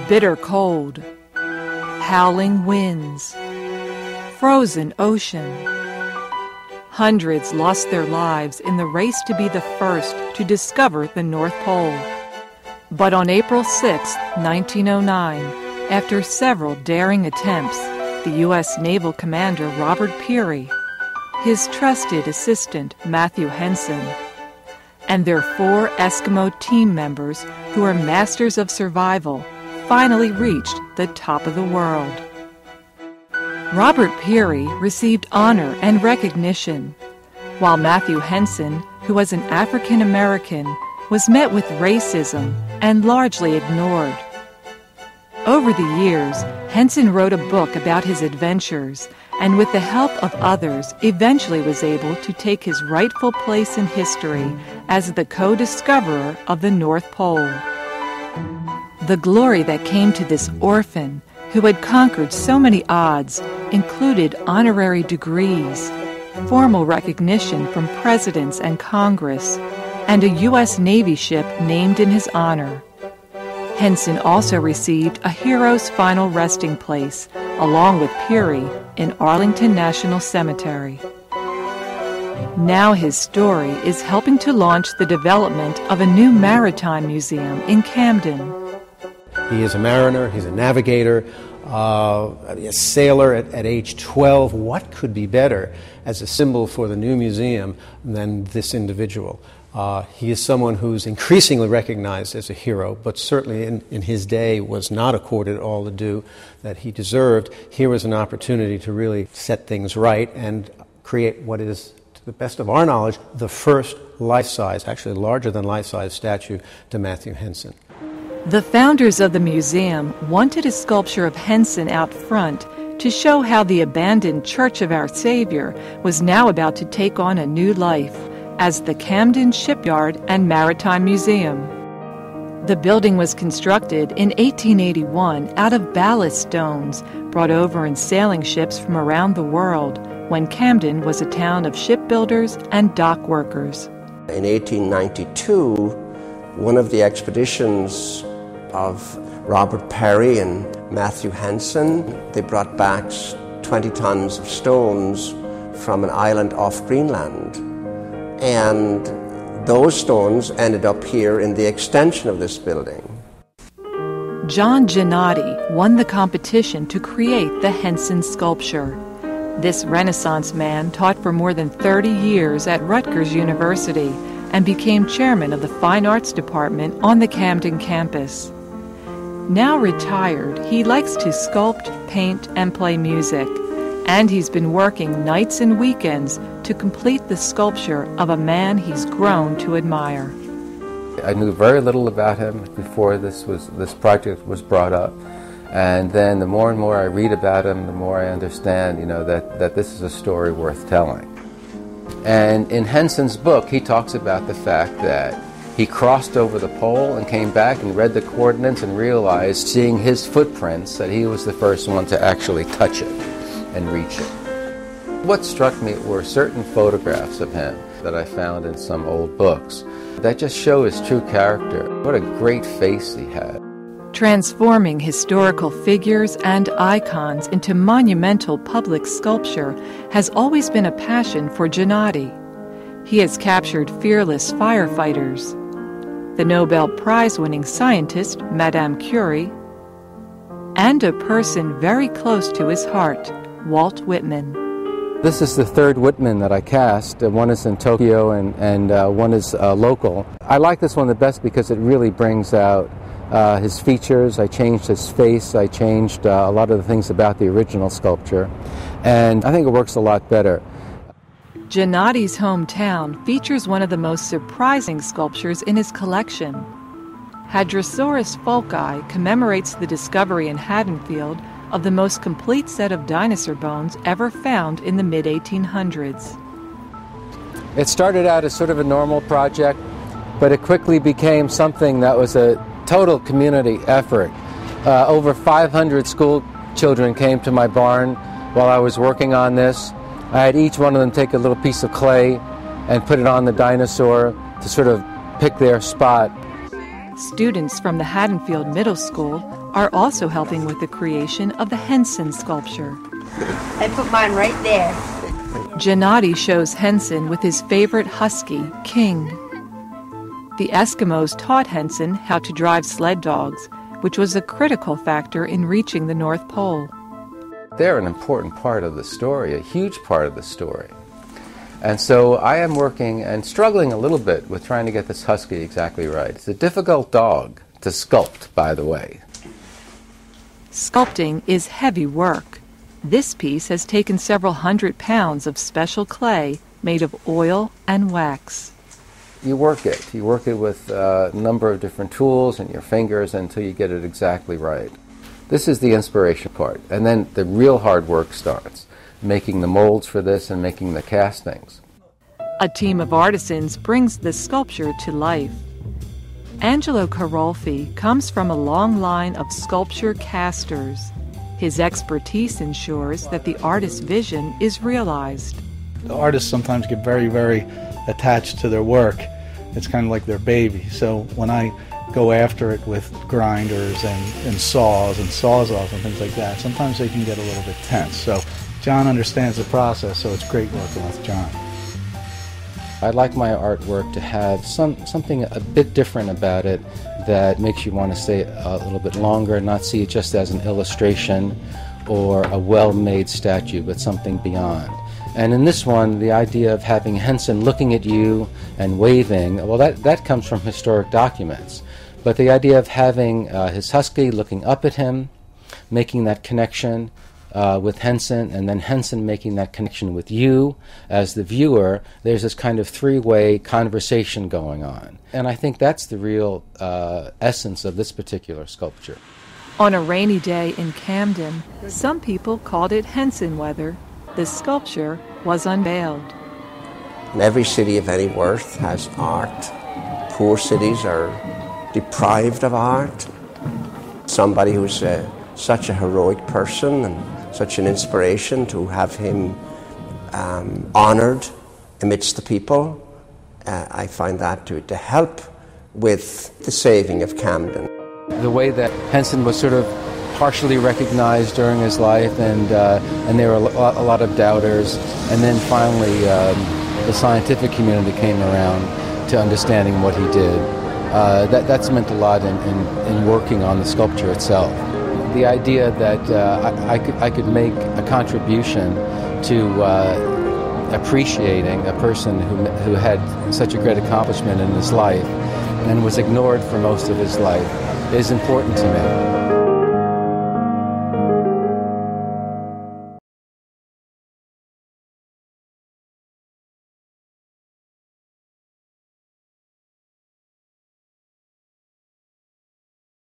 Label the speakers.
Speaker 1: Bitter cold, howling winds, frozen ocean. Hundreds lost their lives in the race to be the first to discover the North Pole. But on April 6, 1909, after several daring attempts, the U.S. Naval Commander Robert Peary, his trusted assistant Matthew Henson, and their 4 Eskimo team members who are masters of survival finally reached the top of the world. Robert Peary received honor and recognition, while Matthew Henson, who was an African American, was met with racism and largely ignored. Over the years, Henson wrote a book about his adventures, and with the help of others, eventually was able to take his rightful place in history as the co-discoverer of the North Pole. The glory that came to this orphan, who had conquered so many odds, included honorary degrees, formal recognition from presidents and Congress, and a U.S. Navy ship named in his honor. Henson also received a hero's final resting place, along with Peary, in Arlington National Cemetery. Now his story is helping to launch the development of a new Maritime Museum in Camden.
Speaker 2: He is a mariner, he's a navigator, a sailor at age 12. What could be better as a symbol for the new museum than this individual? He is someone who's increasingly recognized as a hero, but certainly in his day was not accorded all the due that he deserved. Here was an opportunity to really set things right and create what is, to the best of our knowledge, the first life-size, actually larger than life-size statue to Matthew Henson.
Speaker 1: The founders of the museum wanted a sculpture of Henson out front to show how the abandoned Church of Our Savior was now about to take on a new life as the Camden Shipyard and Maritime Museum. The building was constructed in 1881 out of ballast stones brought over in sailing ships from around the world when Camden was a town of shipbuilders and dock workers.
Speaker 3: In 1892, one of the expeditions of Robert Peary and Matthew Henson, they brought back 20 tons of stones from an island off Greenland. And those stones ended up here in the extension of this building.
Speaker 1: John Giannotti won the competition to create the Henson sculpture. This Renaissance man taught for more than 30 years at Rutgers University and became chairman of the Fine Arts Department on the Camden campus. Now retired, he likes to sculpt, paint, and play music, and he's been working nights and weekends to complete the sculpture of a man he's grown to admire.
Speaker 4: I knew very little about him before this project was brought up, and then the more and more I read about him, the more I understand, that this is a story worth telling. And in Henson's book, he talks about the fact that he crossed over the pole and came back and read the coordinates and realized, seeing his footprints, that he was the first one to actually touch it and reach it. What struck me were certain photographs of him that I found in some old books that just show his true character. What a great face he had.
Speaker 1: Transforming historical figures and icons into monumental public sculpture has always been a passion for Giannotti. He has captured fearless firefighters, the Nobel Prize-winning scientist Madame Curie, and a person very close to his heart, Walt Whitman.
Speaker 4: This is the third Whitman that I cast. One is in Tokyo and one is local. I like this one the best because it really brings out his features. I changed his face. I changed a lot of the things about the original sculpture. And I think it works a lot better.
Speaker 1: Giannotti's hometown features one of the most surprising sculptures in his collection. Hadrosaurus folki commemorates the discovery in Haddonfield of the most complete set of dinosaur bones ever found in the mid-1800s.
Speaker 4: It started out as sort of a normal project, but it quickly became something that was a total community effort. Over 500 school children came to my barn while I was working on this. I had each one of them take a little piece of clay and put it on the dinosaur to sort of pick their spot.
Speaker 1: Students from the Haddonfield Middle School are also helping with the creation of the Henson sculpture.
Speaker 5: I put mine right there.
Speaker 1: Giannotti shows Henson with his favorite husky, King. The Eskimos taught Henson how to drive sled dogs, which was a critical factor in reaching the North Pole.
Speaker 4: They're an important part of the story, a huge part of the story. And so I am working and struggling a little bit with trying to get this husky exactly right. It's a difficult dog to sculpt, by the way.
Speaker 1: Sculpting is heavy work. This piece has taken several 100 pounds of special clay made of oil and wax.
Speaker 4: You work it. You work it with a number of different tools and your fingers until you get it exactly right. This is the inspiration part. And then the real hard work starts, making the molds for this and making the castings.
Speaker 1: A team of artisans brings the sculpture to life. Angelo Carolfi comes from a long line of sculpture casters. His expertise ensures that the artist's vision is realized.
Speaker 6: The artists sometimes get very, very attached to their work. It's kind of like their baby. So when I go after it with grinders and saws and sawzalls and things like that, sometimes they can get a little bit tense. So John understands the process, so it's great working with John.
Speaker 4: I'd like my artwork to have something a bit different about it that makes you want to stay a little bit longer and not see it just as an illustration or a well-made statue, but something beyond. And in this one, the idea of having Henson looking at you and waving, well, that comes from historic documents. But the idea of having his husky looking up at him, making that connection with Henson, and then Henson making that connection with you as the viewer, there's this kind of three-way conversation going on. And I think that's the real essence of this particular sculpture.
Speaker 1: On a rainy day in Camden, some people called it Henson weather. The sculpture was unveiled.
Speaker 3: And every city of any worth has art. Poor cities are deprived of art. Somebody who's such a heroic person and such an inspiration, to have him honoured amidst the people, I find that to help with the saving of Camden.
Speaker 4: The way that Henson was sort of partially recognized during his life, and there were a lot of doubters, and then finally the scientific community came around to understanding what he did. That's meant a lot in working on the sculpture itself. The idea that I could make a contribution to appreciating a person who had such a great accomplishment in his life and was ignored for most of his life is important to me.